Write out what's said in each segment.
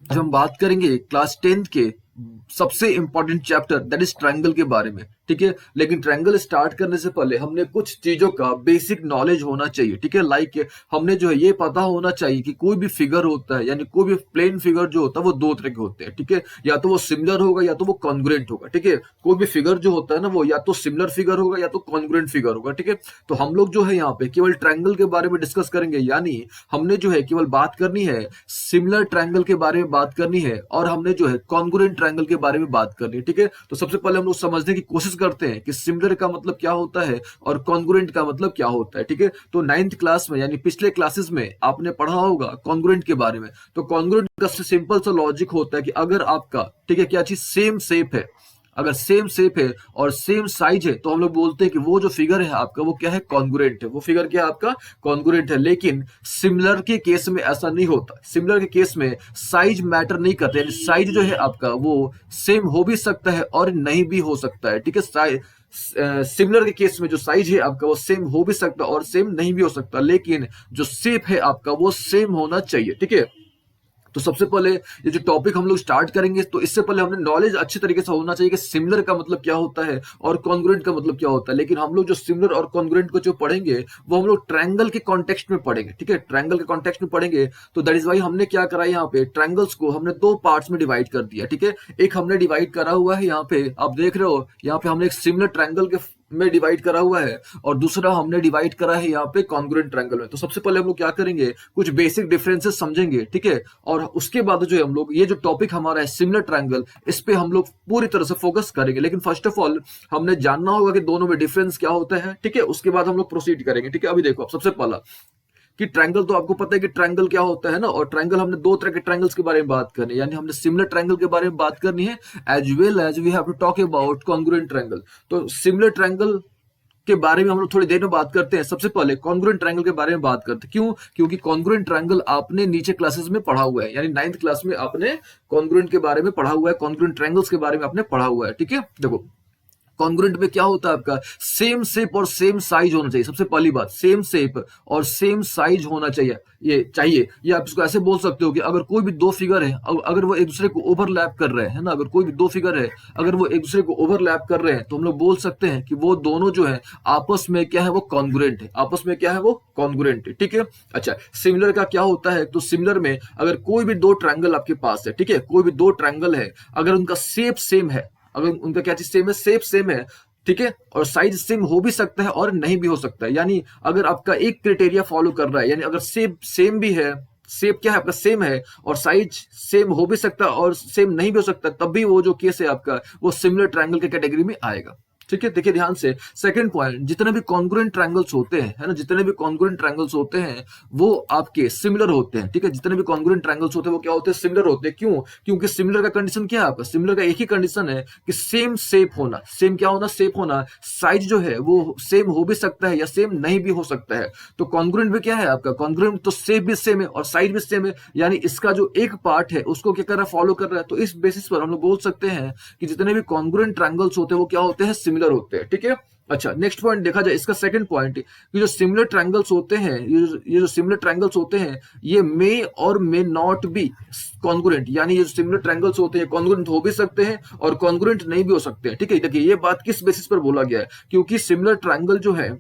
जो हम बात करेंगे क्लास 10th के सबसे important chapter that is triangle के बारे में। ठीक है, लेकिन ट्रायंगल स्टार्ट करने से पहले हमने कुछ चीजों का बेसिक नॉलेज होना चाहिए। ठीक है, लाइक हमने जो है ये पता होना चाहिए कि कोई भी फिगर होता है, यानी कोई भी प्लेन फिगर जो होता है वो दो तरह के होते हैं। ठीक है, या तो वो सिमिलर होगा या तो वो कॉन्ग्रुएंट होगा। ठीक है, कोई भी फिगर जो होता है ना वो या तो सिमिलर फिगर होगा या तो कॉन्ग्रुएंट फिगर होगा। ठीक है, तो हम लोग जो है यहाँ पे केवल ट्रायंगल के बारे में डिस्कस करेंगे, यानी हमने जो है केवल बात करनी है सिमिलर ट्रायंगल के बारे में बात करनी है, और हमने जो है कॉन्ग्रुएंट ट्रायंगल के बारे में बात करनी है। ठीक है, तो सबसे पहले हम लोग समझने की कोशिश करते हैं कि सिमिलर का मतलब क्या होता है और कॉन्ग्रुएंट का मतलब क्या होता है। ठीक है, तो 9th क्लास में यानी पिछले क्लासेस में आपने पढ़ा होगा कॉन्ग्रुएंट के बारे में। तो कॉन्ग्रुएंट का सिंपल सा लॉजिक होता है कि अगर आपका, ठीक है, क्या चीज सेम शेप है, अगर सेम शेप है और सेम साइज है तो हम लोग बोलते हैं कि वो जो फिगर है आपका वो क्या है, कॉन्ग्रुएंट है। वो फिगर क्या है आपका, कॉन्ग्रुएंट है। लेकिन सिमिलर के केस में ऐसा नहीं होता। सिमिलर के केस में साइज मैटर नहीं करता, यानी साइज जो है आपका वो सेम हो भी सकता है और नहीं भी हो सकता है। ठीक है, सिमिलर के केस में जो साइज है आपका वो सेम हो भी सकता है और सेम नहीं भी हो सकता, लेकिन जो शेप है आपका वो सेम होना चाहिए। ठीक है, तो सबसे पहले ये जो टॉपिक हम लोग स्टार्ट करेंगे, तो इससे पहले हमने नॉलेज अच्छी तरीके से होना चाहिए कि सिमिलर का मतलब क्या होता है और कॉन्ग्रुएंट का मतलब क्या होता है। लेकिन हम लोग जो सिमिलर और कॉन्ग्रुएंट को जो पढ़ेंगे वो हम लोग ट्रायंगल के कॉन्टेक्स्ट में पढ़ेंगे। ठीक है, ट्रायंगल के कॉन्टेक्स्ट में पढ़ेंगे, तो दैट इज वाई हमने क्या करा, यहाँ पे ट्रायंगल्स को हमने दो पार्ट्स में डिवाइड कर दिया। ठीक है, एक हमने डिवाइड करा हुआ है, यहाँ पे आप देख रहे हो, यहाँ पे हमने एक सिमिलर ट्रायंगल के में डिवाइड करा हुआ है, और दूसरा हमने डिवाइड करा है यहाँ पे कॉन्ग्रुएंट ट्रायंगल में। तो सबसे पहले हम लोग क्या करेंगे, कुछ बेसिक डिफरेंसेस समझेंगे। ठीक है, और उसके बाद जो है हम लोग ये जो टॉपिक हमारा है सिमिलर ट्रायंगल, इस पे हम लोग पूरी तरह से फोकस करेंगे। लेकिन फर्स्ट ऑफ ऑल हमने जानना होगा कि दोनों में डिफरेंस क्या होता है। ठीक है, उसके बाद हम लोग प्रोसीड करेंगे। ठीक है, अभी देखो, सबसे पहला कि ट्रायंगल, तो आपको पता है कि ट्रायंगल क्या होता है ना, और ट्रायंगल हमने दो तरह के ट्रायंगल्स के बारे में बात करनी है, यानी हमने सिमिलर ट्रायंगल के बारे में बात करनी है, as well as we have to talk about congruent triangle. तो सिमिलर ट्रायंगल के बारे में हम लोग थोड़ी देर में बात करते हैं। सबसे पहले कॉन्ग्रुएंट ट्रायंगल के बारे में बात करते हैं। क्यों? क्योंकि कॉन्ग्रुएंट ट्रायंगल आपने नीचे क्लासेस में पढ़ा हुआ है, यानी 9th क्लास में आपने कॉन्ग्रुएंट के बारे में पढ़ा हुआ है, कॉन्ग्रुएंट ट्रायंगल्स के बारे में आपने पढ़ा हुआ है। ठीक है, देखो कॉन्ग्रुएंट में क्या होता है आपका, सेम शेप और सेम साइज होना चाहिए। सबसे पहली बात, सेम शेप और सेम साइज होना चाहिए। ये आप इसको ऐसे बोल सकते हो कि अगर कोई भी दो फिगर है, अगर वो एक दूसरे को ओवरलैप कर रहे हैं ना, अगर कोई भी दो फिगर है, अगर वो एक दूसरे को ओवरलैप कर रहे हैं, तो हम लोग बोल सकते हैं कि वो दोनों जो है आपस में क्या है, वो कॉन्ग्रुएंट है। आपस में क्या है, वो कॉन्ग्रुएंट है। ठीक है, अच्छा, सिमिलर का क्या होता है, तो सिमिलर में अगर कोई भी दो ट्रायंगल आपके पास है, ठीक है, कोई भी दो ट्रायंगल है, अगर उनका शेप सेम है, अगर उनका क्या चीज सेम है, शेप सेम है, ठीक है, और साइज सेम हो भी सकता है और नहीं भी हो सकता है। यानी अगर आपका एक क्राइटेरिया फॉलो कर रहा है, यानी अगर शेप सेम भी है, शेप क्या है आपका, सेम है, और साइज सेम हो भी सकता है और सेम नहीं भी हो सकता, तब भी वो जो केस है आपका वो सिमिलर ट्रायंगल के कैटेगरी में आएगा। ठीक है, देखिए ध्यान से, सेकंड पॉइंट, जितने भी कॉन्ग्रुएंट ट्रायंगल्स होते हैं, है ना, जितने भी कॉन्ग्रुएंट ट्रायंगल्स होते हैं वो आपके सिमिलर होते हैं। ठीक है, जितने भी कॉन्ग्रुएंट ट्रायंगल्स होते हैं वो क्या होते हैं, सिमिलर होते हैं। क्यों? क्योंकि सिमिलर का कंडीशन क्या है आपका, सिमिलर का एक ही कंडीशन है कि सेम शेप होना, सेम क्या होना, शेप होना, साइज जो है वो सेम हो भी सकता है या सेम नहीं भी हो सकता है। तो कॉन्ग्रुएंट में क्या है आपका, कॉन्ग्रुएंट तो शेप भी सेम है और साइज भी सेम है, यानी इसका जो एक पार्ट है उसको क्या कर रहा है, फॉलो कर रहा है। तो इस बेसिस पर हम लोग बोल सकते हैं कि जितने भी कॉन्ग्रुएंट ट्रायंगल्स होते हैं वो क्या होते हैं, सिमिलर होते हैं। ठीक है, अच्छा, नेक्स्ट पॉइंट देखा जाए, इसका सेकंड पॉइंट, कि जो सिमिलर ट्रायंगल्स होते हैं, ये जो सिमिलर ट्रायंगल्स होते हैं, ये मे और मे नॉट बी कॉन्ग्रुएंट, यानी ये जो सिमिलर ट्रायंगल्स होते हैं कॉन्ग्रुएंट हो भी सकते हैं और कॉन्ग्रुएंट नहीं भी हो सकते हैं। ठीक है, देखिए ये बात किस बेसिस पर बोला गया है, क्योंकि सिमिलर ट्रायंगल जो है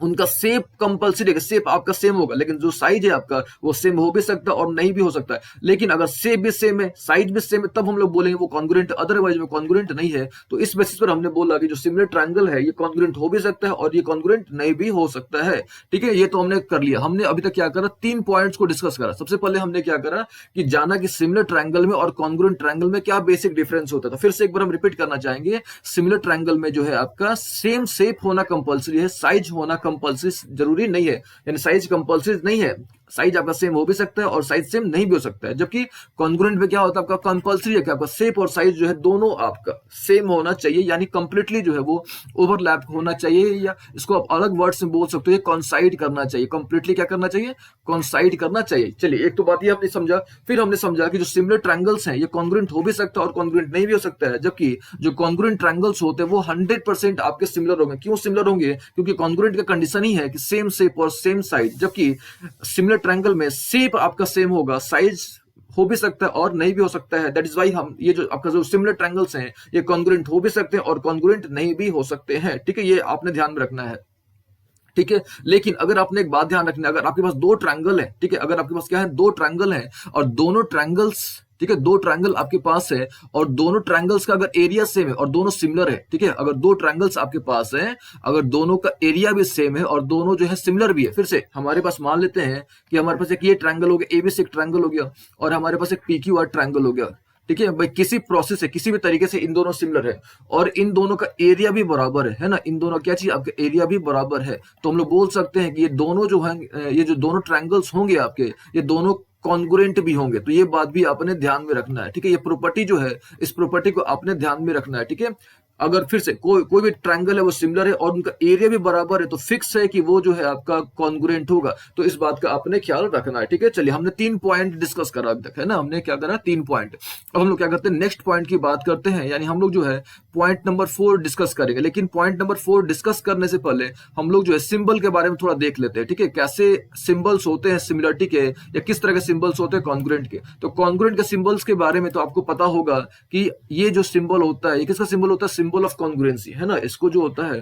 उनका शेप कंपलसरी है, शेप आपका सेम होगा, लेकिन जो साइज है आपका वो सेम हो भी सकता है और नहीं भी हो सकता है। लेकिन अगर शेप भी सेम है, साइज भी सेम है, तब हम लोग बोलेंगे वो कॉन्ग्रुएंट, अदरवाइज में कॉन्ग्रुएंट नहीं है। तो इस बेसिस पर हमने बोला कि जो सिमिलर ट्रायंगल है ये कॉन्ग्रुएंट हो भी सकता है और ये कॉन्ग्रुएंट नहीं भी हो सकता है। ठीक है, ये तो हमने कर लिया। हमने अभी तक क्या करा, तीन पॉइंट्स को डिस्कस करा। सबसे पहले हमने क्या करा कि जाना कि सिमिलर ट्रायंगल में और कॉन्ग्रुएंट ट्रायंगल में क्या बेसिक डिफरेंस होता था। फिर से एक बार हम रिपीट करना चाहेंगे, सिमिलर ट्रायंगल में जो है आपका सेम शेप होना कंपलसरी है, साइज होना कंपलसरी जरूरी नहीं है, यानी साइज कंपलसरी नहीं है, साइज आपका सेम हो भी सकता है और साइज सेम नहीं भी हो सकता है। जबकि कॉन्ग्रुएंट में क्या होता है, आपका कंपलसरी है कि आपका शेप और साइज जो है दोनों आपका सेम होना चाहिए, यानी कंप्लीटली जो है वो ओवरलैप होना चाहिए, या इसको आप अलग वर्ड्स में बोल सकते हो, कॉन्साइड करना चाहिए। कंप्लीटली क्या करना चाहिए, कॉन्साइड करना चाहिए। चलिए, एक तो बात ये हमने समझा। फिर हमने समझा कि जो सिमिलर ट्रायंगल्स हैं ये कॉन्ग्रुएंट हो भी सकता है और कॉन्ग्रुएंट नहीं भी हो सकता है, जबकि जो कॉन्ग्रुएंट ट्रायंगल्स होते हैं वो 100% आपके सिमिलर होंगे। क्यों सिमिलर होंगे? क्योंकि कॉन्ग्रुएंट का कंडीशन ही है कि सेम शेप और सेम साइज, जबकि सिमिलर ट्रायंगल में शेप आपका सेम होगा, साइज हो भी सकता है और नहीं भी हो सकता है। दैट इज वाई हम ये जो आपका जो सिमिलर ट्रायंगल्स हैं ये कॉन्ग्रुएंट हो भी सकते हैं और कॉन्ग्रुएंट नहीं भी हो सकते हैं, ठीक है, ये आपने ध्यान में रखना है, ठीक है। लेकिन अगर आपने एक बात ध्यान रखनी है, अगर आपके पास दो ट्रायंगल है, ठीक है, अगर आपके पास क्या है, दो ट्रायंगल है और दोनों ट्रायंगल्स, ठीक है, दो ट्रायंगल आपके पास है और दोनों ट्रायंगल्स का अगर एरिया सेम है और दोनों सिमिलर है, ठीक है, अगर दो ट्रायंगल्स आपके पास है, अगर दोनों का एरिया भी सेम है और दोनों जो है सिमिलर भी है, फिर से हमारे पास मान लेते हैं कि हमारे पास एक ये ट्रायंगल हो गया, एबीसी एक ट्रायंगल हो गया और हमारे पास एक पीक्यूआर ट्रायंगल हो गया, ठीक है भाई, किसी प्रोसेस से किसी भी तरीके से इन दोनों सिमिलर है और इन दोनों का एरिया भी बराबर है ना, इन दोनों क्या चाहिए, आपका एरिया भी बराबर है, तो हम लोग बोल सकते हैं कि ये दोनों जो है, ये जो दोनों ट्रायंगल्स होंगे आपके, ये दोनों कॉन्ग्रुएंट भी होंगे, तो ये बात भी आपने ध्यान में रखना है, ठीक है, ये प्रॉपर्टी जो है, इस प्रॉपर्टी को आपने ध्यान में रखना है, ठीक है। अगर फिर से कोई भी ट्रायंगल है वो सिमिलर है और उनका एरिया भी बराबर है तो फिक्स है कि वो जो है आपका कॉन्ग्रुएंट होगा, तो इस बात का आपने ख्याल रखना है, ठीक है। चलिए, हमने 3 पॉइंट डिस्कस करा अभी तक, है ना, हमने क्या करा, 3 पॉइंट। अब हम लोग क्या करते हैं, नेक्स्ट पॉइंट की बात करते हैं, यानी हम लोग जो है पॉइंट नंबर 4 डिस्कस करेंगे। लेकिन पॉइंट नंबर 4 डिस्कस करने से पहले हम लोग जो है सिंबल के बारे में थोड़ा देख लेते हैं, ठीक है, कैसे सिंबल्स होते हैं सिमिलरिटी के या किस तरह के सिंबल्स होते हैं कॉन्ग्रुएंट के। तो कॉन्ग्रुएंट के सिंबल्स के बारे में तो आपको पता होगा कि ये जो सिंबल होता है, ये किसका सिंबल होता है, सिंबल ऑफ कॉन्ग्रुएंसी, है ना, इसको जो होता है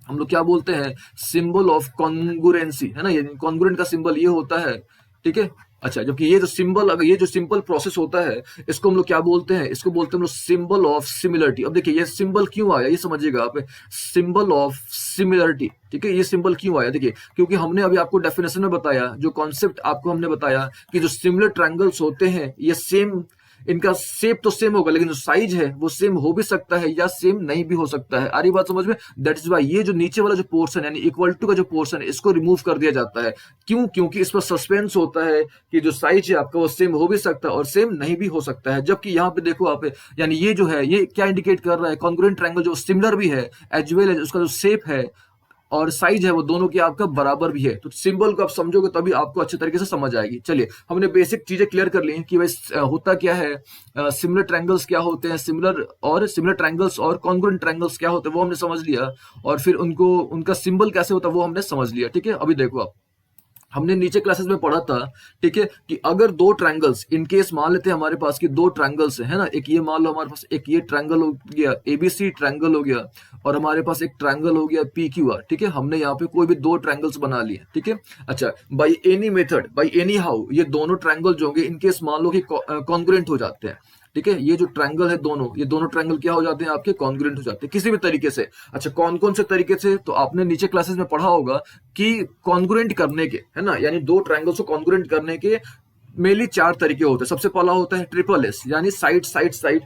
हम लोग क्या बोलते हैं, सिंबल ऑफ कॉन्ग्रुएंसी, है ना, ये कॉन्ग्रुएंट का सिंबल ये होता है, ठीक है। अच्छा, जबकि ये जो सिंबल, अगर ये जो सिंपल प्रोसेस होता है, इसको हम लोग क्या बोलते हैं, इसको बोलते हैं हम लोग सिंबल ऑफ सिमिलरिटी। अब देखिए ये सिंबल क्यों आया, ये समझिएगा आप, सिंबल ऑफ सिमिलरिटी, ठीक है, ये सिंबल क्यों आया, देखिए, क्योंकि हमने अभी आपको डेफिनेशन में बताया, जो कॉन्सेप्ट आपको हमने बताया कि जो सिमिलर ट्रायंगल्स होते हैं ये सेम, इनका शेप तो सेम होगा लेकिन जो साइज है वो सेम हो भी सकता है या सेम नहीं भी हो सकता है। आ रही बात समझ में? दैट इज वाई ये जो नीचे वाला जो पोर्शन यानी इक्वल टू का जो पोर्शन है इसको रिमूव कर दिया जाता है। क्यों? क्योंकि इस पर सस्पेंस होता है कि जो साइज है आपका वो सेम हो भी सकता है और सेम नहीं भी हो सकता है। जबकि यहाँ पे देखो आप, यानी ये जो है ये क्या इंडिकेट कर रहा है, कॉन्ग्रुएंट ट्रायंगल जो सिमिलर भी है एज वेल एज उसका जो शेप है और साइज है वो दोनों की आपका बराबर भी है। तो सिंबल को आप समझोगे तभी आपको अच्छे तरीके से समझ आएगी। चलिए, हमने बेसिक चीजें क्लियर कर ली कि भाई होता क्या है, सिमिलर ट्रायंगल्स क्या होते हैं, सिमिलर ट्रायंगल्स और कॉन्ग्रुएंट ट्रायंगल्स क्या होते हैं वो हमने समझ लिया, और फिर उनको उनका सिंबल कैसे होता है वो हमने समझ लिया। ठीक है, अभी देखो आप, हमने नीचे क्लासेस में पढ़ा था, ठीक है, कि अगर दो ट्रायंगल्स, इन केस मान लेते हैं हमारे पास कि दो ट्रायंगल्स है ना, एक ये मान लो हमारे पास एक ये ट्रायंगल हो गया, एबीसी ट्रायंगल हो गया, और हमारे पास एक ट्रायंगल हो गया पीक्यूआर। ठीक है, हमने यहाँ पे कोई भी दो ट्रायंगल्स बना लिए। ठीक है, अच्छा, by any method, by any how, ये दोनों ट्रायंगल जो होंगे इनकेस मान लो कि कॉन्ग्रुएंट हो जाते हैं। ठीक है, ये जो ट्रायंगल है दोनों, ये दोनों ट्रायंगल क्या हो जाते हैं आपके, कॉन्ग्रुएंट हो जाते हैं किसी भी तरीके से। अच्छा, कौन कौन से तरीके से, तो आपने नीचे क्लासेस में पढ़ा होगा कि कॉन्ग्रुएंट करने के, है ना, यानी दो ट्रायंगल्स को कॉन्ग्रुएंट करने के मेनली 4 तरीके होते हैं। सबसे पहला होता है ट्रिपल एस, यानी साइड साइड साइड।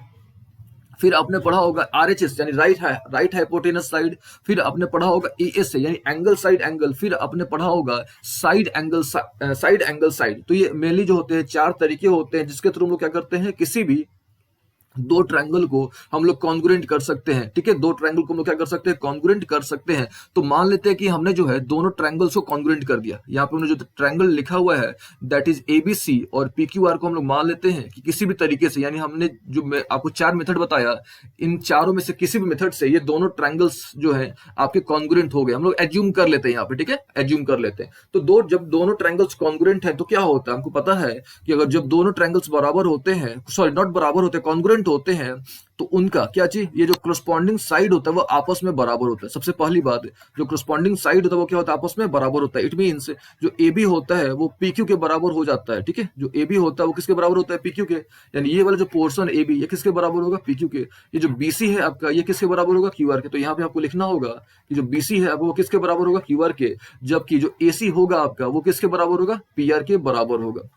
फिर आपने पढ़ा होगा आरएचएस यानी राइट हाइपोटेनस साइड। फिर आपने पढ़ा होगा एएस यानी एंगल साइड एंगल। फिर आपने पढ़ा होगा साइड एंगल साइड। तो ये मेनली जो होते हैं 4 तरीके होते हैं जिसके थ्रू हम लोग क्या करते हैं, किसी भी दो ट्रायंगल को हम लोग कॉन्ग्रुएंट कर सकते हैं। ठीक है, दो ट्रायंगल को हम लोग क्या कर सकते हैं, कॉन्ग्रुएंट कर सकते हैं। तो मान लेते हैं कि हमने जो है दोनों ट्रायंगल्स को कॉन्ग्रुएंट कर दिया। यहाँ पे हमने जो ट्रायंगल लिखा हुआ है दैट इज एबीसी और पीक्यूआर को हम लोग मान लेते हैं कि किसी भी तरीके से, यानी हमने जो आपको 4 मेथड बताया, इन चारों में से किसी भी मेथड से ये दोनों ट्रायंगल्स जो है आपके कॉन्ग्रुएंट हो गए। हम लोग एज्यूम कर लेते हैं यहाँ पे, ठीक है, एज्यूम कर लेते हैं। तो जब दोनों ट्रायंगल्स कॉन्ग्रुएंट है तो क्या होता है, हमको पता है कि अगर जब दोनों ट्रायंगल्स बराबर होते हैं, सॉरी नॉट बराबर होते, कॉन्ग्रुएंट होते हैं, तो उनका क्या चीज, ये जो करस्पॉन्डिंग साइड होता है वो आपस में बराबर होता है। सबसे पहली बात, जो करस्पॉन्डिंग साइड होता है वो क्या होता है, आपस में बराबर होता है। इट मींस जो ए बी होता है वो पी क्यू के बराबर हो जाता है। ठीक है, जो ए बी होता है वो किसके बराबर होता है, पी क्यू के। यानी ये वाला जो पोर्शन ए बी ये किसके बराबर होगा, पी क्यू के। ये जो बी सी है आपका ये किसके बराबर होगा, क्यू आर के। तो यहाँ पे आपको लिखना होगा कि जो बी सी है वो किसके बराबर होगा, क्यू आर के। जबकि जो ए सी होगा आपका वो किसके बराबर होगा, पी आर के बराबर होगा।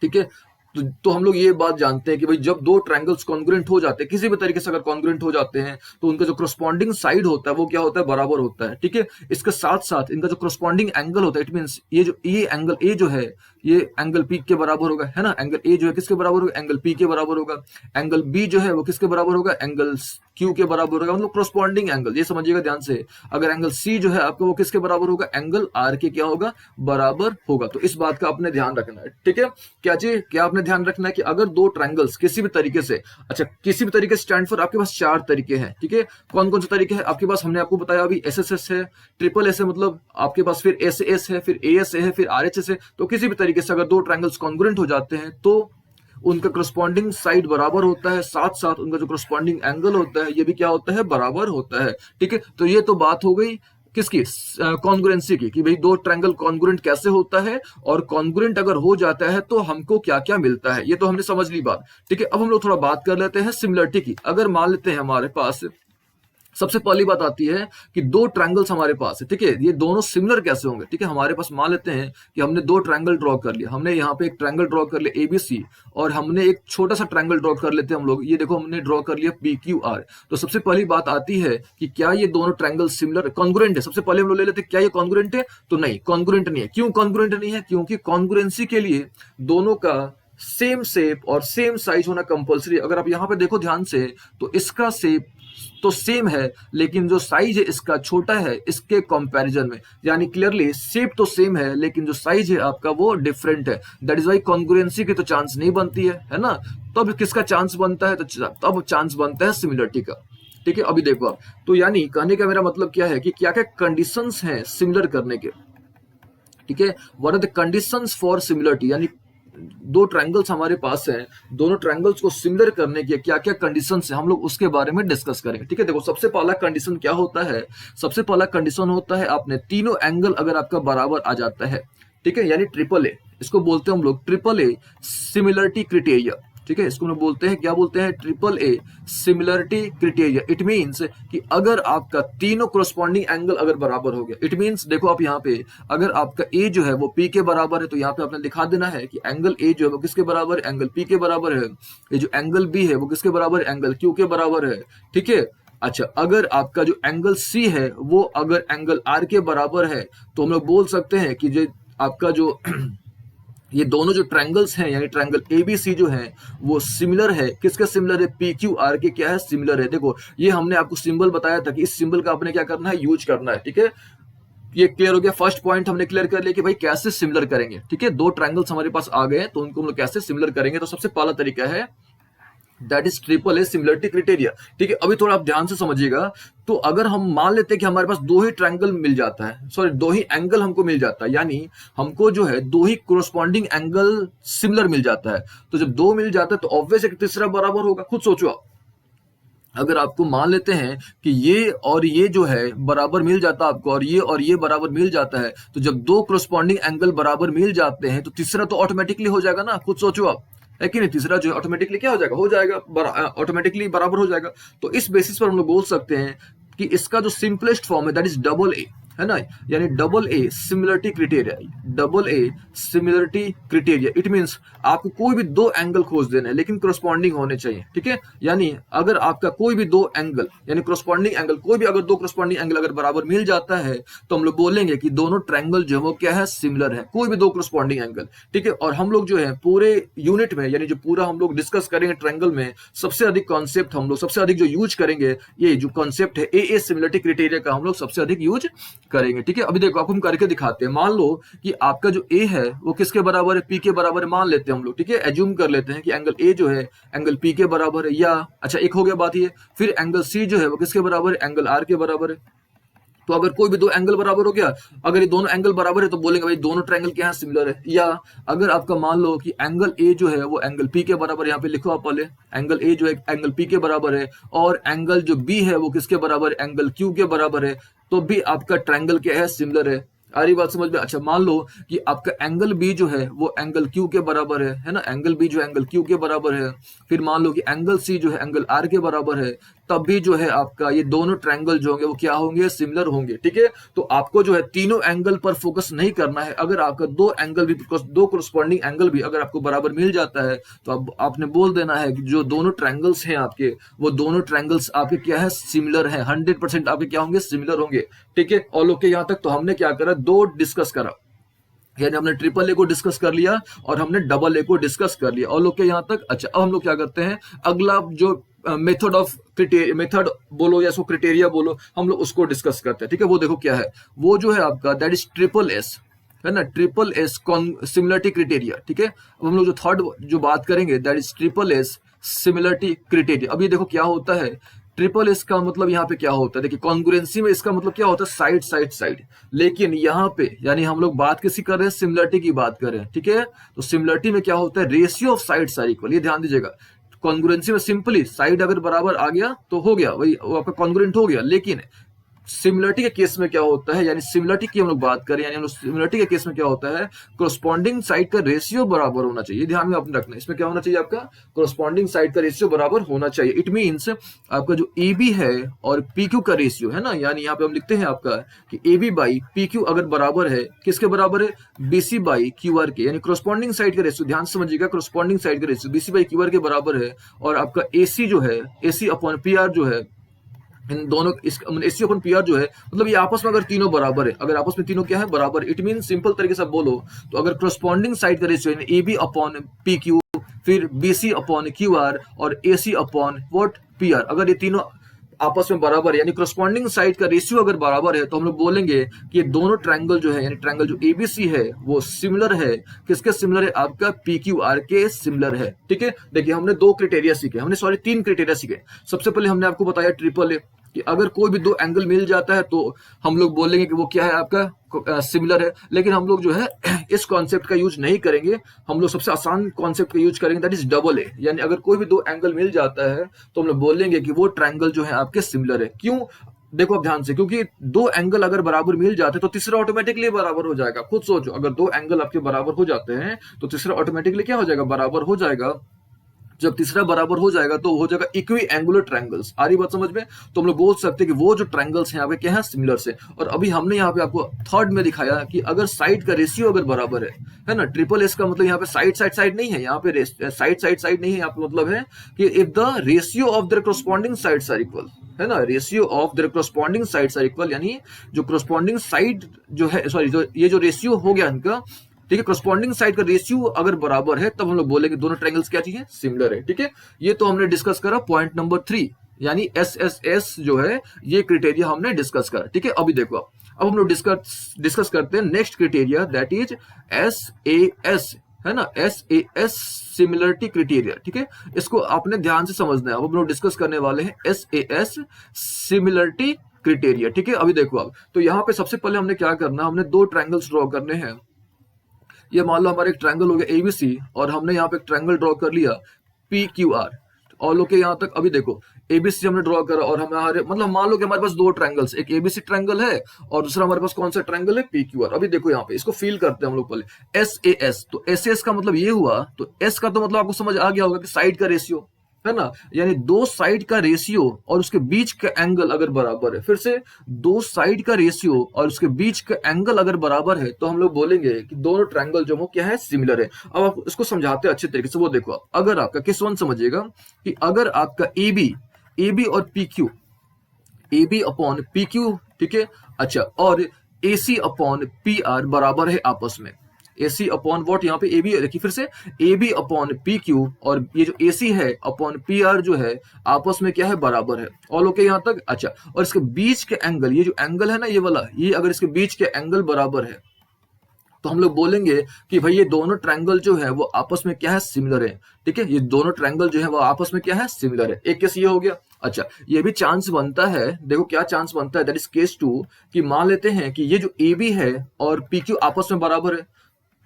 ठीक है, तो हम लोग ये बात जानते हैं कि भाई जब दो ट्रायंगल्स कॉन्ग्रुएंट हो जाते हैं, किसी भी तरीके से अगर कॉन्ग्रुएंट हो जाते हैं, तो उनका जो करस्पॉन्डिंग साइड होता है वो क्या होता है, बराबर होता है। ठीक है, इसके साथ साथ इनका जो करस्पॉन्डिंग एंगल होता है, इट मींस ये एंगल ए जो है ये एंगल पी के बराबर होगा, है ना। एंगल ए जो है किसके बराबर होगा, एंगल पी के बराबर होगा। एंगल बी जो है वो किसके बराबर होगा, एंगल क्यू के बराबर होगा। मतलब करस्पॉन्डिंग एंगल, ये समझिएगा ध्यान से। अगर एंगल सी जो है आपका वो किसके बराबर होगा, एंगल आर के क्या होगा, बराबर होगा। तो इस बात का आपने ध्यान रखना है। ठीक है, क्या आपने ध्यान रखना है कि अगर दो ट्रायंगल्स किसी भी तरीके से, अच्छा किसी भी तरीके से स्टैंड फॉर आपके पास 4 तरीके हैं। ठीक है, कौन कौन से तरीके हैं आपके पास, हमने आपको बताया अभी एस एस एस है, ट्रिपल एस है, मतलब आपके पास फिर एस एस है, फिर ए एस है, फिर आर एच एस है। तो किसी भी तरीके तरीके से अगर दो ट्रायंगल्स कॉन्ग्रुएंट हो जाते हैं तो उनका करस्पॉन्डिंग साइड बराबर होता है, साथ साथ उनका जो करस्पॉन्डिंग एंगल होता है ये भी क्या होता है, बराबर होता है। ठीक है, तो ये तो बात हो गई किसकी, कॉन्ग्रुएंसी की, कि भाई दो ट्रायंगल कॉन्ग्रुएंट कैसे होता है और कॉन्ग्रुएंट अगर हो जाता है तो हमको क्या क्या मिलता है, ये तो हमने समझ ली बात। ठीक है, अब हम लोग थोड़ा बात कर लेते हैं सिमिलरिटी की। अगर मान लेते हैं हमारे पास सबसे पहली बात आती है कि दो ट्रायंगल्स हमारे पास है, ठीक है, ये दोनों सिमिलर कैसे होंगे। ठीक है, हमारे पास मान लेते हैं कि हमने दो ट्रायंगल ड्रॉ कर लिया, हमने यहाँ पे एक ट्रायंगल ड्रॉ कर लिया एबीसी और हमने एक छोटा सा ट्रायंगल ड्रॉ कर लेते हैं हम लोग, ये देखो हमने ड्रॉ कर लिया पीक्यूआर। तो सबसे पहली बात आती है कि क्या ये दोनों ट्रायंगल सिमिलर कॉन्ग्रुएंट है। सबसे पहले हम लोग ले लेते हैं क्या ये कॉन्ग्रुएंट है, तो नहीं, कॉन्ग्रुएंट नहीं है। क्यों कॉन्ग्रुएंट नहीं है, क्योंकि कॉन्ग्रुएंसी के लिए दोनों का सेम शेप और सेम साइज होना कंपलसरी। अगर आप यहाँ पे देखो ध्यान से तो इसका शेप तो सेम है लेकिन जो साइज है इसका छोटा है इसके कंपैरिजन में, यानी क्लियरली शेप तो सेम है लेकिन जो साइज है आपका वो डिफरेंट है। दैट इज वाई कॉन्ग्रुएंसी की तो चांस नहीं बनती है ना। तब किसका चांस बनता है, तो तब चांस बनता है सिमिलरिटी का। ठीक है, अभी देखो आप, तो यानी कहने का मेरा मतलब क्या है कि क्या क्या कंडीशंस हैं सिमिलर करने के। ठीक है, what are the conditions for similarity, यानी दो ट्रायंगल्स हमारे पास हैं, दोनों ट्रायंगल्स को सिमिलर करने के क्या क्या कंडीशंस हैं हम लोग उसके बारे में डिस्कस करेंगे। ठीक है, देखो सबसे पहला कंडीशन क्या होता है, सबसे पहला कंडीशन होता है आपने तीनों एंगल अगर आपका बराबर आ जाता है, ठीक है, यानी ट्रिपल ए, इसको बोलते हैं हम लोग ट्रिपल ए सिमिलरिटी क्राइटेरिया। ठीक है, इसको हम बोलते हैं, क्या बोलते हैं, triple A similarity criteria. It means कि अगर आपका तीनों कोरस्पॉन्डिंग एंगल अगर बराबर हो गया, इट मींस देखो आप यहाँ पे अगर आपका ए जो है वो पी के बराबर है तो यहाँ पे आपने दिखा देना है कि एंगल ए जो है वो किसके बराबर है, एंगल पी के बराबर है। ये जो एंगल बी है वो किसके बराबर है, एंगल क्यू के बराबर है। ठीक है, अच्छा, अगर आपका जो एंगल सी है वो अगर एंगल आर के बराबर है तो हम लोग बोल सकते हैं कि जो आपका जो ये दोनों जो ट्रायंगल्स हैं यानी ट्रायंगल एबीसी जो है वो सिमिलर है, किसका सिमिलर है, पी क्यू आर के क्या है, सिमिलर है। देखो ये हमने आपको सिंबल बताया था कि इस सिंबल का आपने क्या करना है, यूज करना है। ठीक है, ये क्लियर हो गया, फर्स्ट पॉइंट हमने क्लियर कर लिया कि भाई कैसे सिमिलर करेंगे। ठीक है, दो ट्रायंगल्स हमारे पास आ गए तो उनको हम लोग कैसे सिमिलर करेंगे, तो सबसे पहला तरीका है that is triple A similarity criteria. ठीक है, अभी थोड़ा आप ध्यान से समझिएगा। तो अगर हम मान लेते हैं कि हमारे पास दो ही ट्रायंगल मिल जाता है, सॉरी दो ही एंगल हमको मिल जाता है, यानी हमको जो है दो ही कोरस्पॉन्डिंग एंगल सिमिलर मिल जाता है, तो जब दो मिल जाता है तो ऑब्वियस एक तीसरा बराबर होगा। खुद सोचो आप, अगर आपको मान लेते हैं कि ये और ये जो है बराबर मिल जाता है आपको और ये बराबर मिल जाता है, तो जब दो कोरस्पॉन्डिंग एंगल बराबर मिल जाते हैं तो तीसरा तो ऑटोमेटिकली हो जाएगा ना। खुद सोचो आप, है कि नहीं, तीसरा जो है ऑटोमेटिकली क्या हो जाएगा ऑटोमेटिकली बराबर हो जाएगा। तो इस बेसिस पर हम लोग बोल सकते हैं कि इसका जो सिंपलेस्ट फॉर्म है दैट इज डबल ए, है ना, यानी double A similarity criteria, double A similarity criteria. It means आपको कोई भी दो एंगल खोज देना है लेकिन कोरस्पॉन्डिंग होने चाहिए। ठीक है, यानी अगर आपका कोई भी दो एंगल यानी कोरस्पॉन्डिंग एंगल, कोई भी अगर दो कोरस्पॉन्डिंग एंगल अगर बराबर मिल जाता है तो हम लोग बोलेंगे कि दोनों ट्रायंगल जो है वो क्या है, सिमिलर है, कोई भी दो कोरस्पॉन्डिंग एंगल। ठीक है, और हम लोग जो है पूरे यूनिट में यानी जो पूरा हम लोग डिस्कस करेंगे ट्रायंगल में सबसे अधिक कॉन्सेप्ट हम लोग सबसे अधिक जो यूज करेंगे, ये जो कॉन्सेप्ट है ए सिमिलरिटी क्राइटेरिया का हम लोग सबसे अधिक यूज करेंगे। ठीक है, अभी देखो आपको हम करके दिखाते हैं। मान लो कि आपका जो ए है वो किसके बराबर है, पी के बराबर है, मान लेते हैं हम लोग। ठीक है, एज्यूम कर लेते हैं कि एंगल ए जो है एंगल पी के बराबर है, या अच्छा एक हो गया बात ये, फिर एंगल सी जो है वो किसके बराबर है, एंगल आर के बराबर है। तो अगर कोई भी दो एंगल बराबर हो गया, अगर ये दोनों एंगल बराबर है तो बोलेंगे भाई दोनों ट्रायंगल क्या है, सिमिलर है। या अगर आपका मान लो कि एंगल ए जो है वो एंगल पी के बराबर है, यहाँ पे लिखो आप पहले, एंगल ए जो है एंगल पी के बराबर है और एंगल जो बी है वो किसके बराबर है, एंगल क्यू के बराबर है, तो भी आपका ट्रायंगल क्या है, सिमिलर है। आ रही बात समझ में। अच्छा मान लो कि आपका एंगल बी जो है वो एंगल क्यू के बराबर है ना, एंगल बी जो एंगल क्यू के बराबर है। फिर मान लो कि एंगल सी जो है एंगल आर के बराबर है, तब भी जो है आपका ये दोनों ट्रायंगल जो होंगे वो क्या होंगे, सिमिलर होंगे। ठीक है, तो आपको जो है तीनों एंगल पर फोकस नहीं करना है। अगर आपका दो एंगल भी, दो कोरस्पॉन्डिंग एंगल भी अगर आपको बराबर मिल जाता है तो अब आपने बोल देना है कि जो दोनों ट्रायंगल्स हैं आपके, वो दोनों ट्रायंगल्स आपके क्या है, सिमिलर है, 100% आपके क्या होंगे, सिमिलर होंगे। ठीक है, और लोग के यहाँ तक तो हमने क्या करा, दो डिस्कस करा, यानी हमने ट्रिपल ए को डिस्कस कर लिया और हमने डबल ए को डिस्कस कर लिया, और लोग के यहाँ तक। अच्छा अब हम लोग क्या करते हैं, अगला जो मेथड ऑफ मेथड बोलो या इसको क्राइटेरिया बोलो, हम लोग उसको डिस्कस करते हैं। ठीक है, वो देखो क्या है, वो जो है आपका दैट इज ट्रिपल एस, है ना, ट्रिपल एस सिमिलरिटी क्राइटेरिया। ठीक है, अब हम लोग जो थर्ड जो बात करेंगे that is triple S similarity criteria. अब ये देखो क्या होता है ट्रिपल एस का मतलब यहाँ पे क्या होता है, देखिए कॉन्ग्रुएंसी में इसका मतलब क्या होता है, साइड साइड साइड। लेकिन यहाँ पे यानी हम लोग बात किसी कर रहे हैं, सिमिलरिटी की बात कर रहे हैं, ठीक है। तो सिमिलरिटी में क्या होता है, ratio of sides are equal, ये ध्यान दीजिएगा। कॉन्ग्रुएंसी में सिंपली साइड अगर बराबर आ गया तो हो गया, वही वो आपका कॉन्ग्रुएंट हो गया। लेकिन सिमिलरिटी के केस में क्या होता है, यानी सिमिलरिटी की हम लोग बात करें, यानी हम लोग सिमिलरिटी के केस में क्या होता है, कोरस्पॉन्डिंग साइड का रेशियो बराबर होना चाहिए। ध्यान में आपने रखना है, इसमें क्या होना चाहिए, आपका कोरस्पॉन्डिंग साइड का रेशियो बराबर होना चाहिए। इट मींस आपका जो ए बी है और पी क्यू का रेशियो है ना, यानी यहाँ पे हम लिखते हैं आपका कि A B by P Q अगर बराबर है, किसके बराबर है, B C by Q R के, यानी कोरस्पॉन्डिंग साइड का रेशियो, ध्यान से समझिएगा, कोरस्पॉन्डिंग साइड का ratio B C by Q R के बराबर है। और आपका ए सी जो है, A C upon P R जो है, इन दोनों एसी अपन पीआर जो है, मतलब ये आपस में अगर तीनों बराबर है, अगर आपस में तीनों क्या है, बराबर, इट मीन सिंपल तरीके से बोलो तो अगर करस्पॉन्डिंग साइड का रेशियो है A B upon P Q, फिर B C upon Q R और A C upon what P R, अगर ये तीनों आपस में बराबर है, यानी करस्पॉन्डिंग साइड का रेशियो अगर बराबर है, तो हम लोग बोलेंगे कि ये दोनों ट्रायंगल जो है, यानी ट्रायंगल जो एबीसी है वो सिमिलर है, किसके सिमिलर है, आपका पी क्यू आर के सिमिलर है, ठीक है। देखिए हमने दो क्राइटेरिया सीखे, हमने सॉरी तीन क्राइटेरिया सीखे। सबसे पहले हमने आपको बताया ट्रिपल ए, कि अगर कोई भी दो एंगल मिल जाता है तो हम लोग बोलेंगे कि वो क्या है, आपका सिमिलर है। लेकिन हम लोग जो है इस कॉन्सेप्ट का यूज नहीं करेंगे, हम लोग सबसे आसान कॉन्सेप्ट का यूज करेंगे, दैट इज डबल ए, यानी अगर कोई भी दो एंगल मिल जाता है तो हम लोग बोलेंगे कि वो ट्रायंगल जो है आपके सिमिलर है। क्यों, देखो आप ध्यान से, क्योंकि दो एंगल अगर बराबर मिल जाते हैं तो तीसरा ऑटोमेटिकली बराबर हो जाएगा। खुद सोचो, अगर दो एंगल आपके बराबर हो जाते हैं तो तीसरा ऑटोमेटिकली क्या हो जाएगा, बराबर हो जाएगा। जब तीसरा बराबर हो जाएगा तो हो जाएगा इक्वी एंगुलर ट्रायंगल्स। आ रही बात समझ में, तो हम लोग बोल सकते हैं कि वो जो ट्रायंगल्स हैं यहाँ पे क्या है, सिमिलर से। और अभी हमने यहाँ पे आपको थर्ड में दिखाया कि अगर साइड का रेशियो अगर बराबर है ना, ट्रिपल एस का मतलब यहाँ पे साइड साइड साइड नहीं है, यहाँ पे साइड साइड साइड नहीं है, यहाँ पे मतलब है कि if the ratio of the corresponding sides are equal, है ना, ratio of the corresponding sides are equal, यानी जो करस्पॉन्डिंग साइड जो है, सॉरी जो ये जो रेशियो हो गया इनका, ठीक है, करस्पॉन्डिंग साइड का रेशियो अगर बराबर है तब हम लोग बोलेंगे दोनों ट्रायंगल्स क्या चाहिए, सिमिलर है, ठीक है। ये तो हमने डिस्कस करा पॉइंट नंबर 3, यानी एस एस एस जो है ये क्राइटेरिया हमने डिस्कस करा, ठीक है। अभी देखो, अब हम लोग डिस्कस करते हैं next criteria, that is S A S, है ना, S A S similarity criteria, ठीक है। इसको आपने ध्यान से समझना है। अब हम लोग डिस्कस करने वाले हैं S A S similarity criteria, ठीक है। अभी देखो, अब तो यहाँ पे सबसे पहले हमने क्या करना, हमने दो ट्रायंगल्स ड्रॉ करने हैं। ये मान लो हमारा एक ट्रायंगल हो गया एबीसी, और हमने यहाँ पे एक ट्रायंगल ड्रॉ कर लिया पी क्यू आर, और लोग के यहाँ तक। अभी देखो, एबीसी हमने ड्रॉ करा और हमारे मतलब मान लो कि हमारे पास दो ट्रायंगल्स, एक एबीसी ट्रायंगल है और दूसरा हमारे पास कौन सा ट्रायंगल है, पी क्यू आर। अभी देखो यहाँ पे इसको फील करते हैं हम लोग पहले, एस ए एस, तो एस एस का मतलब ये हुआ, तो एस का तो मतलब आपको समझ आ गया होगा कि साइड का रेशियो, है ना, यानी दो साइड का रेशियो और उसके बीच का एंगल अगर बराबर है, फिर से दो साइड का रेशियो और उसके बीच का एंगल अगर बराबर है, तो हम लोग बोलेंगे कि दोनों ट्रायंगल जो वो क्या है, सिमिलर है। अब आप इसको समझाते हैं अच्छे तरीके से, वो देखो, अगर आपका केस वन समझिएगा कि अगर आपका ए बी और P Q, A B upon P Q, ठीक है, अच्छा, और A C upon P R बराबर है आपस में, ए सी अपॉन वॉट, यहाँ पे ए बी, देखिए फिर से A B upon P Q और ये जो ए सी है अपॉन पी आर जो है आपस में क्या है, बराबर है। ऑल ओके यहाँ तक, अच्छा, और इसके बीच के एंगल, ये जो एंगल है ना ये वाला, ये अगर इसके बीच के एंगल बराबर है तो हम लोग बोलेंगे कि भाई ये दोनों ट्रायंगल जो है वो आपस में क्या है, सिमिलर है, ठीक है। ये दोनों ट्रायंगल जो है वो आपस में क्या है, सिमिलर है। एक केस ये हो गया। अच्छा, ये भी चांस बनता है, देखो क्या चांस बनता है, दैट इज केस 2, कि मान लेते हैं कि ये जो ए बी है और पी क्यू आपस में बराबर है,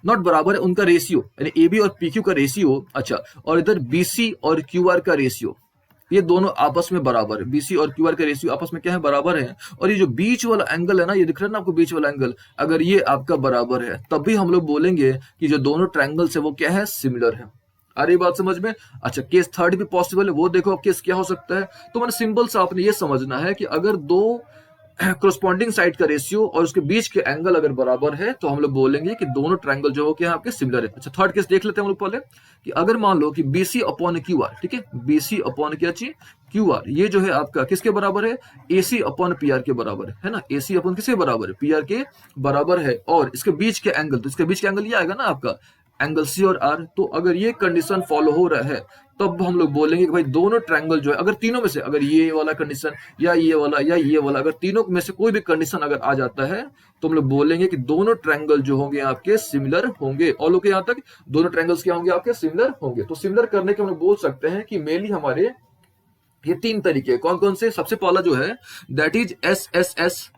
नॉट बराबर है, उनका रेशियो, यानी ए बी और पी क्यू का रेशियो, अच्छा, और इधर बी सी और क्यू आर का रेशियो, ये दोनों आपस में बराबर है, बीसी और क्यूआर का रेशियो आपस में क्या है, बराबर है। और ये जो बीच वाला एंगल है ना, ये दिख रहा है ना आपको, बीच वाला एंगल अगर ये आपका बराबर है, तब भी हम लोग बोलेंगे कि जो दोनों ट्रायंगल्स है वो क्या है, सिमिलर है। आ रही बात समझ में। अच्छा, केस थर्ड भी पॉसिबल है, वो देखो अब केस क्या हो सकता है। तो मैंने सिंपल सा आपने ये समझना है कि अगर दो कोरस्पॉन्डिंग साइड का रेशियो और उसके बीच के एंगल अगर बराबर है, तो हम लोग बोलेंगे कि दोनों ट्रायंगल जो हो क्या आपके सिमिलर है। अच्छा, थर्ड केस देख लेते हैं हम लोग पहले, कि अगर मान लो कि बीसी अपॉन क्यू आर, ठीक है, बीसी अपॉन क्या चाहिए, क्यू आर, ये जो है आपका किसके बराबर है, एसी अपॉन पी आर के बराबर है ना, एसी अपॉन किसके बराबर है, पी आर के बराबर है। और इसके बीच के एंगल, तो इसके बीच के एंगल ये आएगा ना आपका एंगल सी और आर। तो अगर ये कंडीशन फॉलो हो रहा है तब हम लोग बोलेंगे कि भाई दोनों ट्रायंगल जो है, अगर तीनों में से, अगर ये वाला कंडीशन या ये वाला, अगर तीनों में से कोई भी कंडीशन अगर आ जाता है, तो हम लोग बोलेंगे कि दोनों ट्रायंगल जो होंगे आपके सिमिलर होंगे। और लोग यहाँ तक दोनों ट्रायंगल्स क्या होंगे आपके, सिमिलर होंगे। तो सिमिलर करने के हम लोग बोल सकते हैं कि मेनली हमारे ये तीन तरीके हैं। कौन कौन से? सबसे पहला जो है that is S S S,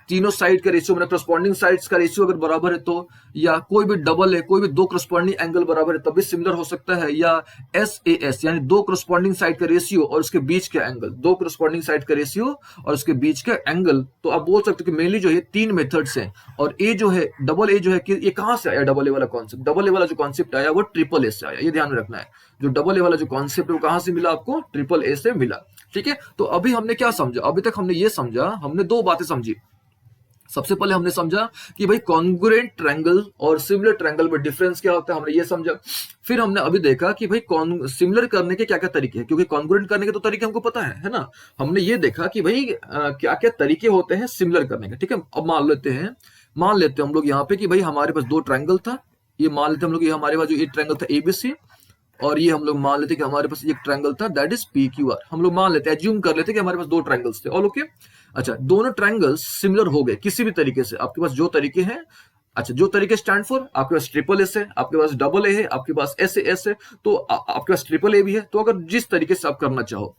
तीनों साइड का रेशियो, मतलब करस्पॉन्डिंग साइड्स का रेशियो अगर बराबर है तो, या कोई भी डबल है, कोई भी दो करस्पॉन्डिंग एंगल बराबर है तब भी सिमिलर हो सकता है, या एस ए एस यानी दो करस्पॉन्डिंग साइड का रेशियो और उसके बीच का एंगल, दो करस्पॉन्डिंग साइड का रेशियो और उसके बीच का एंगल। तो आप बोल सकते हो कि मेनली जो है तीन मेथड्स हैं। और ए जो है, डबल ए जो है, कि ये कहां से आया डबल ए वाला कॉन्सेप्ट? डबल ए वाला जो कॉन्सेप्ट आया वो ट्रिपल ए से आया, ये ध्यान में रखना है। जो डबल ए वाला जो कॉन्सेप्ट है वो कहां से मिला आपको? ट्रिपल ए से मिला। ठीक है, तो अभी हमने क्या समझा? अभी तक हमने ये समझा, हमने दो बातें समझी। सबसे पहले हमने समझा कि भाई कॉन्ग्रुएंट ट्रायंगल और सिमिलर ट्रायंगल में डिफरेंस क्या होता है, हमने ये समझा। फिर हमने अभी देखा कि भाई सिमिलर करने के क्या क्या तरीके हैं, क्योंकि कॉन्ग्रुएंट करने के तो तरीके हमको पता है ना। हमने ये देखा कि भाई क्या क्या तरीके होते हैं सिमिलर करने के। ठीक है, अब मान लेते हैं हम लोग यहाँ पे कि भाई हमारे पास दो ट्रायंगल था। ये मान लेते हम लोग, ये हमारे पास जो एक ट्रायंगल था एबीसी, और ये हम लोग मान लेते कि हमारे पास एक ट्रायंगल था that is P Q R. हम लोग मान लेते हैं, एज्यूम कर लेते कि हमारे पास दो ट्रायंगल्स थे। All okay. अच्छा, दोनों ट्रायंगल्स सिमिलर हो गए किसी भी तरीके से, आपके पास जो तरीके हैं। अच्छा, जो तरीके स्टैंड फॉर, आपके पास ट्रिपल एस है, आपके पास डबल ए है, आपके पास एस है, तो आपके पास ट्रिपल ए भी है। तो अगर जिस तरीके से आप करना चाहो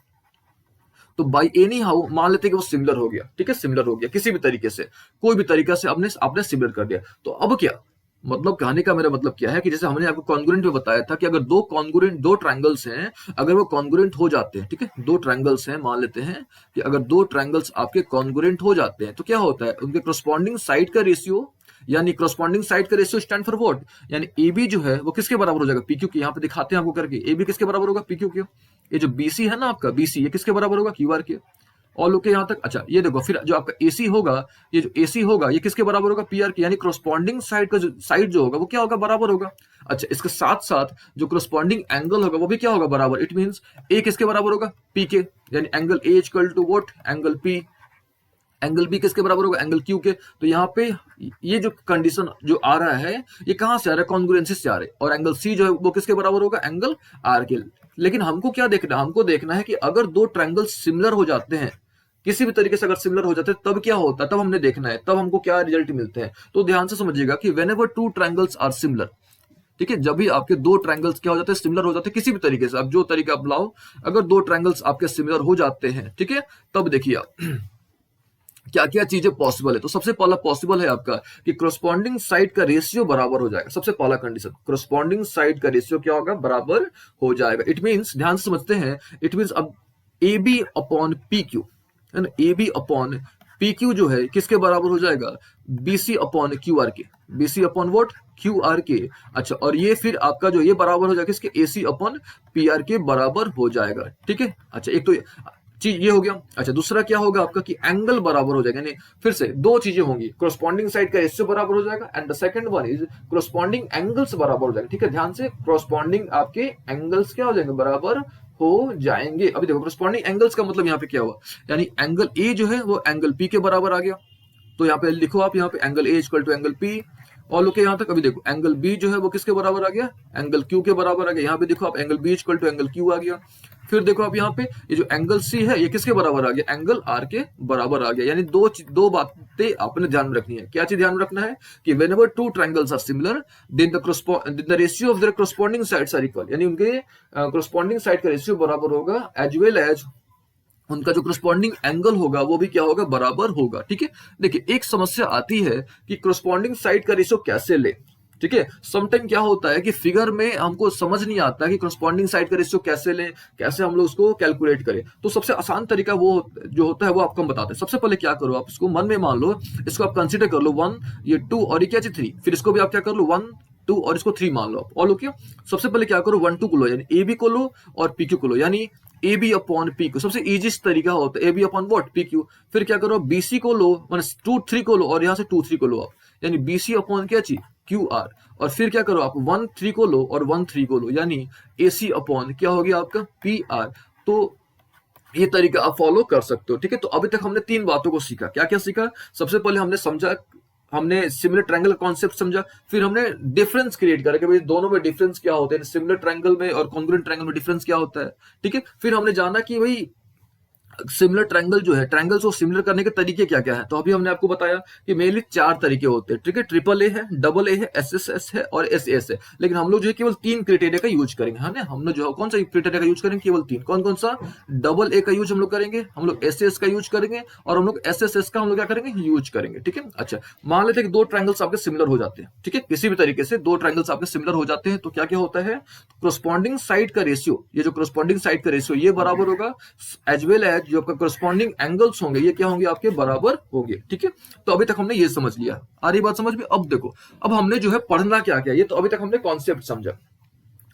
तो बाई एनी हाउ मान लेते कि वो सिमिलर हो गया। ठीक है, सिमिलर हो गया किसी भी तरीके से, कोई भी तरीका से आपने सिमिलर कर दिया। तो अब क्या मतलब, कहने का मेरा मतलब क्या है कि जैसे हमने आपको कॉन्ग्रुएंट में बताया था कि अगर दो ट्रायंगल्स हैं, अगर वो कॉन्ग्रुएंट हो जाते हैं, ठीक है, दो ट्रायंगल्स हैं, मान लेते हैं कि अगर दो ट्रायंगल्स आपके कॉन्ग्रुएंट हो जाते हैं तो क्या होता है, उनके करस्पॉन्डिंग साइड का रेशियो, यानी करस्पॉन्डिंग साइड का रेशियो स्टैंड फॉर व्हाट, यानी ए बी जो है वो किसके बराबर हो जाएगा? पीक्यू के। यहाँ पे दिखाते हैं आपको करके, ए बी किसके बराबर होगा? पीक्यू के। ये जो बीसी है ना आपका, बीसी, ये किसके बराबर होगा? क्यू आर के। ऑल ओके यहाँ तक। अच्छा, ये देखो फिर जो आपका एसी होगा, ये जो एसी होगा ये किसके बराबर होगा? पीआर के, यानी करस्पॉन्डिंग साइड का जो साइड जो होगा वो क्या होगा? बराबर होगा। अच्छा, इसके साथ साथ जो करस्पॉन्डिंग एंगल होगा वो भी क्या होगा? बराबर। इट मींस ए किसके बराबर होगा? पी के, यानी angle A equal to what? Angle P. Angle B किसके बराबर होगा? एंगल क्यू के। तो यहाँ पे ये जो कंडीशन जो आ रहा है ये कहां से आ रहा है? कॉन्ग्रुएंसी से आ रहा है। और एंगल सी जो है वो किसके बराबर होगा? एंगल आर के। लेकिन हमको क्या देखना है? हमको देखना है कि अगर दो ट्रायंगल सिमिलर हो जाते हैं, किसी भी तरीके से अगर सिमिलर हो जाते हैं तब क्या होता है, तब हमने देखना है, तब हमको क्या रिजल्ट मिलते हैं। तो ध्यान से समझिएगा कि whenever two triangles are similar, ठीक है, जब भी आपके दो ट्रायंगल्स क्या हो जाते हैं? सिमिलर हो जाते हैं किसी भी तरीके से, आप जो तरीका आप लाओ, अगर दो ट्रायंगल्स आपके सिमिलर हो जाते हैं, ठीक है, तब देखिए आप क्या क्या चीजें पॉसिबल है। तो सबसे पहला पॉसिबल है आपका कि करस्पॉन्डिंग साइड का रेशियो बराबर हो जाएगा। सबसे पहला कंडीशन, करस्पॉन्डिंग साइड का रेशियो क्या होगा? बराबर हो जाएगा। इट मींस, ध्यान से समझते हैं, इट मींस अब A B upon P Q है ना, A B upon P Q जो है किसके बराबर हो जाएगा? बीसी अपॉन क्यू आर के। BC upon what? Q R के। अच्छा, और ये फिर आपका जो ये बराबर हो जाएगा किसके? एसी अपॉन पी आर के बराबर हो जाएगा। ठीक है, अच्छा, एक तो चीज ये हो गया। अच्छा, दूसरा क्या होगा आपका कि एंगल बराबर हो जाएगा, यानी फिर से दो चीजें होंगी, करस्पॉन्डिंग साइड का रेशियो बराबर हो जाएगा, and the second one is corresponding angles बराबर हो जाएगा। ठीक है, ध्यान से, करस्पॉन्डिंग आपके एंगल्स क्या हो जाएंगे? बराबर हो जाएंगे। अभी देखो, करस्पॉन्डिंग एंगल्स का मतलब यहाँ पे क्या हुआ, यानी एंगल ए जो है वो एंगल पी के बराबर आ गया। तो यहाँ पे लिखो आप, यहाँ पे angle A equal to angle P. और लोग यहाँ तक अभी देखो, एंगल बी जो है वो किसके बराबर आ गया? एंगल क्यू के बराबर आ गया। यहाँ पे देखो आप, angle B equal to angle Q आ गया। फिर देखो आप यहाँ पे, ये जो एंगल सी है ये किसके बराबर आ गया? एंगल आर के बराबर आ गया। यानी दो बातें आपने ध्यान में रखनी है। क्या चीज ध्यान में रखना है कि whenever two triangles are similar then the ratio of their corresponding sides are equal, यानी उनके करस्पॉन्डिंग साइड का रेशियो बराबर होगा, एज वेल एज उनका जो करस्पॉन्डिंग एंगल होगा वो भी क्या होगा? बराबर होगा। ठीक है, देखिए एक समस्या आती है कि करस्पॉन्डिंग साइड का रेशियो कैसे ले। ठीक है, समटाइम क्या होता है कि फिगर में हमको समझ नहीं आता कि करस्पॉन्डिंग साइड का रेशियो कैसे लें, कैसे हम लोग उसको कैलकुलेट करें। तो सबसे आसान तरीका वो जो होता है वो आपको हम बताते हैं। सबसे पहले क्या करो, आप इसको मन में मान लो, इसको आप कंसिडर कर लो 1, ये 2 और ये क्या चीज 3, फिर इसको भी आप क्या कर लो 1, 2 और इसको 3 मान लो। ऑल ओके, सबसे पहले क्या करो 1, 2 को लो, यानी ए बी को लो और पी क्यू को लो, यानी A B upon P Q सबसे इजीस्ट तरीका होता है, A B upon what? P Q. फिर क्या करो, बीसी को लो, माने 2, 3 को लो और यहाँ से 2, 3 को लो आप, यानी बीसी अपॉन क्या चीज? Q R. और फिर क्या करो आप 1, 3 को लो और 1, 3 को लो, यानी एसी अपॉन क्या हो गया आपका? P R. तो ये तरीका आप फॉलो कर सकते हो। ठीक है, तो अभी तक हमने 3 बातों को सीखा। क्या क्या सीखा? सबसे पहले हमने समझा, हमने सिमिलर ट्रायंगल कॉन्सेप्ट समझा। फिर हमने डिफरेंस क्रिएट करा कि भाई दोनों में डिफरेंस क्या होते हैं, सिमिलर ट्रायंगल में और कॉन्ग्रुएंट ट्रायंगल में डिफरेंस क्या होता है। ठीक है, फिर हमने जाना कि भाई सिमिलर ट्रायंगल जो है, ट्रायंगल्स को सिमिलर करने के तरीके क्या क्या है, तो अभी हमने आपको बताया कि मेनली 4 तरीके होते हैं, ठीक है। ट्रिपल ए है, डबल ए है, एसएसएस है और एसएस है। लेकिन हम लोग जो है केवल 3 क्राइटेरिया का यूज करेंगे, है ना। हम लोग जो है कौन सा क्राइटेरिया का यूज करेंगे, केवल 3। कौन कौन सा, डबल ए का यूज हम लोग करेंगे, हम लोग एसएस का यूज करेंगे और हम लोग एसएसएस का हम लोग क्या करेंगे, यूज करेंगे, ठीक है। अच्छा, मान लेते हैं कि 2 ट्रायंगल्स आपके सिमिलर हो जाते हैं, ठीक है। किसी भी तरीके से 2 ट्रायंगल्स आपके सिमिलर हो जाते हैं तो क्या क्या होता है, कोरस्पॉन्डिंग साइड का रेशियो, ये जो कोरस्पॉन्डिंग साइड का रेशियो ये बराबर होगा, एज वेल एज जो आपका कोरस्पॉन्डिंग एंगल्स होंगे ये क्या होंगे, आपके बराबर होंगे, ठीक है। तो अभी तक हमने ये समझ लिया, आ रही बात समझ में। अब देखो, अब हमने जो है पढ़ना क्या क्या, ये तो अभी तक हमने कॉन्सेप्ट समझा।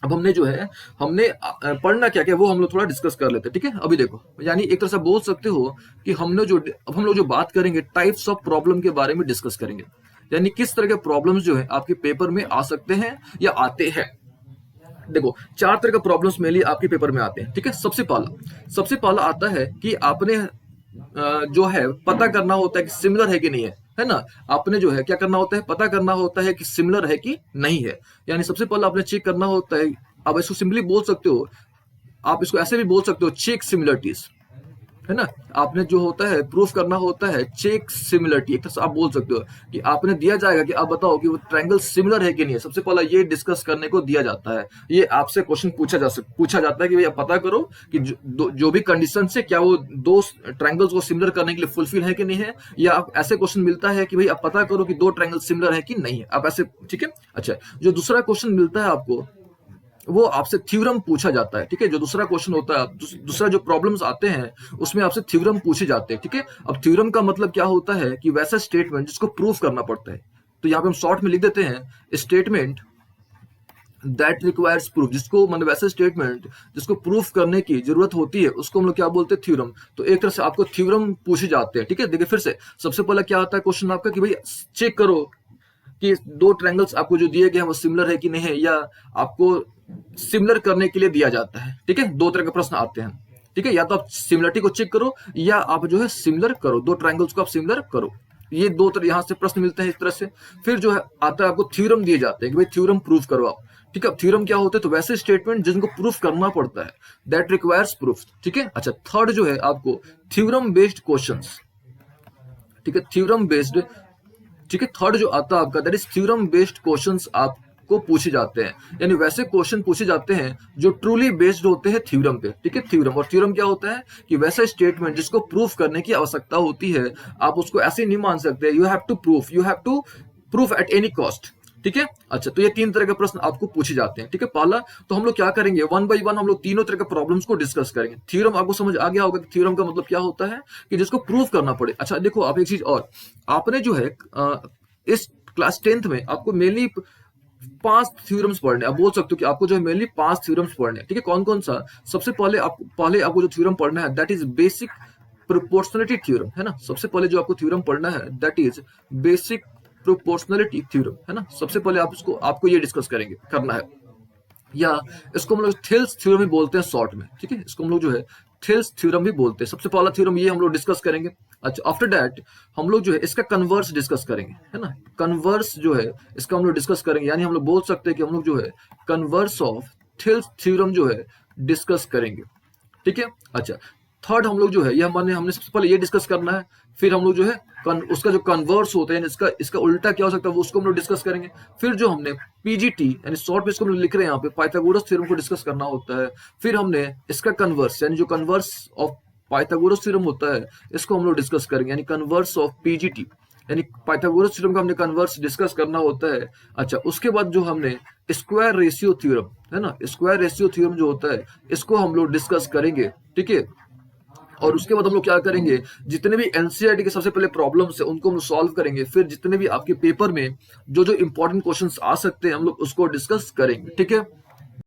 अब हमने जो है हमने पढ़ना क्या क्या वो हम लोग थोड़ा डिस्कस कर लेते हैं, ठीक है। अभी देखो, यानी एक तरह से बोल सकते हो कि हमने जो अब हम लोग जो बात करेंगे टाइप्स ऑफ प्रॉब्लम के बारे में डिस्कस करेंगे, यानी किस तरह के प्रॉब्लम्स जो है आपके पेपर में आ सकते हैं या आते हैं। देखो, 4 तरह के प्रॉब्लम्स मेनली आपके पेपर में आते हैं, ठीक है। सबसे पहला आता है कि आपने जो है पता करना होता है कि सिमिलर है कि नहीं है ना। आपने जो है क्या करना होता है, पता करना होता है कि सिमिलर है कि नहीं है। यानी सबसे पहले आपने चेक करना होता है, आप इसको सिंपली बोल सकते हो, आप इसको ऐसे भी बोल सकते हो, चेक सिमिलरिटीज, है ना। आपने जो होता है प्रूफ करना होता है चेक सिमिलरिटी, एक तरह से आप बोल सकते हो कि आपने दिया जाएगा कि आप बताओ कि वो ट्रायंगल सिमिलर है कि नहीं है। सबसे पहला ये डिस्कस करने को दिया जाता है, ये आपसे क्वेश्चन पूछा जाता है कि भैया पता करो कि जो भी कंडीशन से क्या वो 2 ट्रायंगल्स को सिमिलर करने के लिए फुलफिल है कि नहीं है। या आप ऐसे क्वेश्चन मिलता है कि भाई आप पता करो कि 2 ट्रायंगल सिमिलर है कि नहीं है, आप ऐसे, ठीक है। अच्छा, जो दूसरा क्वेश्चन मिलता है आपको वो आपसे थ्योरम पूछा जाता है, ठीक है। जो दूसरा क्वेश्चन होता है, दूसरा जो प्रॉब्लम्स आते हैं उसमें आपसे थ्योरम पूछे जाते हैं, ठीक है। अब थ्योरम का मतलब क्या होता है कि वैसा स्टेटमेंट जिसको प्रूफ करना पड़ता है। तो यहाँ पे हम शॉर्ट में लिख देते हैं स्टेटमेंट दैट रिक्वायर्स प्रूफ, जिसको मतलब वैसे स्टेटमेंट जिसको प्रूफ करने की जरूरत होती है उसको हम लोग क्या बोलते हैं, थ्योरम। तो एक तरह से आपको थ्योरम पूछे जाते हैं, ठीक है। देखिए फिर से, सबसे पहले क्या आता है क्वेश्चन आपका कि भाई चेक करो कि 2 ट्रायंगल्स आपको जो दिए गए हैं वो सिमिलर है कि नहीं है, या आपको सिमिलर करने के लिए दिया जाता है, ठीक है। 2 तरह के प्रश्न आते हैं, ठीक है। या तो आप सिमिलरिटी को चेक करो या आप जो है सिमिलर करो, 2 ट्रायंगल्स को आप सिमिलर करो। ये 2 तरह यहां से प्रश्न मिलते हैं इस तरह से। फिर जो है आता है आपको थ्योरम दिए जाते हैं कि भाई थ्योरम प्रूफ करो आप, ठीक है। थ्योरम क्या होते हैं, तो वैसे स्टेटमेंट जिनको प्रूफ करना पड़ता है, दैट रिक्वायर्स प्रूफ, ठीक है। अच्छा, थर्ड जो है आपको थ्योरम बेस्ड क्वेश्चंस, ठीक है, थ्योरम बेस्ड, ठीक है। थर्ड जो आता है आपका that is theorem based questions आपको पूछे जाते हैं, यानी वैसे क्वेश्चन पूछे जाते हैं जो ट्रूली बेस्ड होते हैं थ्योरम पे, ठीक है। थ्योरम, और थ्योरम क्या होता है कि वैसा स्टेटमेंट जिसको प्रूफ करने की आवश्यकता होती है, आप उसको ऐसे नहीं मान सकते, you have to proof at any cost, ठीक है। अच्छा, तो ये 3 तरह के प्रश्न आपको पूछे जाते हैं, ठीक है। पहला, तो हम लोग क्या करेंगे, 1 बाय 1 हम लोग तीनों तरह के प्रॉब्लम्स को डिस्कस करेंगे। थ्योरम आपको समझ आ गया होगा कि थ्योरम का मतलब क्या होता है, कि जिसको प्रूफ करना पड़े। अच्छा देखो, आप एक चीज और, आपने जो है इस क्लास 10th में आपको मेनली 5 थ्योरम्स पढ़ने, आप बोल सकते हो कि आपको जो है मेनली 5 थ्योरम्स पढ़ने, ठीक है। कौन कौन सा, सबसे पहले आपको जो थ्योरम पढ़ना है that is basic proportionality theorem, है ना। सबसे पहले जो आपको थ्योरम पढ़ना है that is basic proportionality theorem, है ना। सबसे पहले आपको ये डिस्कस करना है, या इसको हम लोग थेल्स थ्योरम भी बोलते हैं शॉर्ट में, ठीक है। इसको हम लोग जो है थेल्स थ्योरम भी बोलते हैं। सबसे पहला थ्योरम ये हम लोग डिस्कस करेंगे। अच्छा, आफ्टर दैट हम लोग जो है इसका कन्वर्स डिस्कस करेंगे, है ना। कन्वर्स जो है इसका हम लोग डिस्कस करेंगे, यानी हम लोग बोल सकते हैं कि हम लोग जो है कन्वर्स ऑफ थेल्स थ्योरम जो है डिस्कस करेंगे, ठीक है। अच्छा, थर्ड हम लोग जो है ये हमने सबसे पहले ये डिस्कस करना है, फिर हम लोग जो है उसका जो कन्वर्स होता है, इसका उल्टा क्या हो सकता है वो उसको हम लोग डिस्कस करेंगे। फिर जो हमने पीजीटी यानी शॉर्ट में इसको हम लोग लिख रहे हैं यहाँ पे, पाइथागोरस थ्योरम को डिस्कस करना होता है। फिर हमने इसका कन्वर्स यानी जो कन्वर्स ऑफ पाइथागोरस थ्योरम होता है इसको हम लोग डिस्कस करेंगे, यानी कन्वर्स ऑफ पीजीटी, यानी पाइथागोरस थ्योरम का हमने कन्वर्स डिस्कस करना होता है। अच्छा, उसके बाद जो हमने स्क्वायर रेशियो थ्योरम, है ना, स्क्वायर रेशियो थ्योरम जो होता है इसको हम लोग डिस्कस करेंगे, ठीक है। और उसके बाद हम लोग क्या करेंगे, जितने भी एनसीईआरटी के सबसे पहले प्रॉब्लम्स है उनको हम सॉल्व करेंगे। फिर जितने भी आपके पेपर में जो जो इंपॉर्टेंट क्वेश्चंस आ सकते हैं हम लोग उसको डिस्कस करेंगे, ठीक है।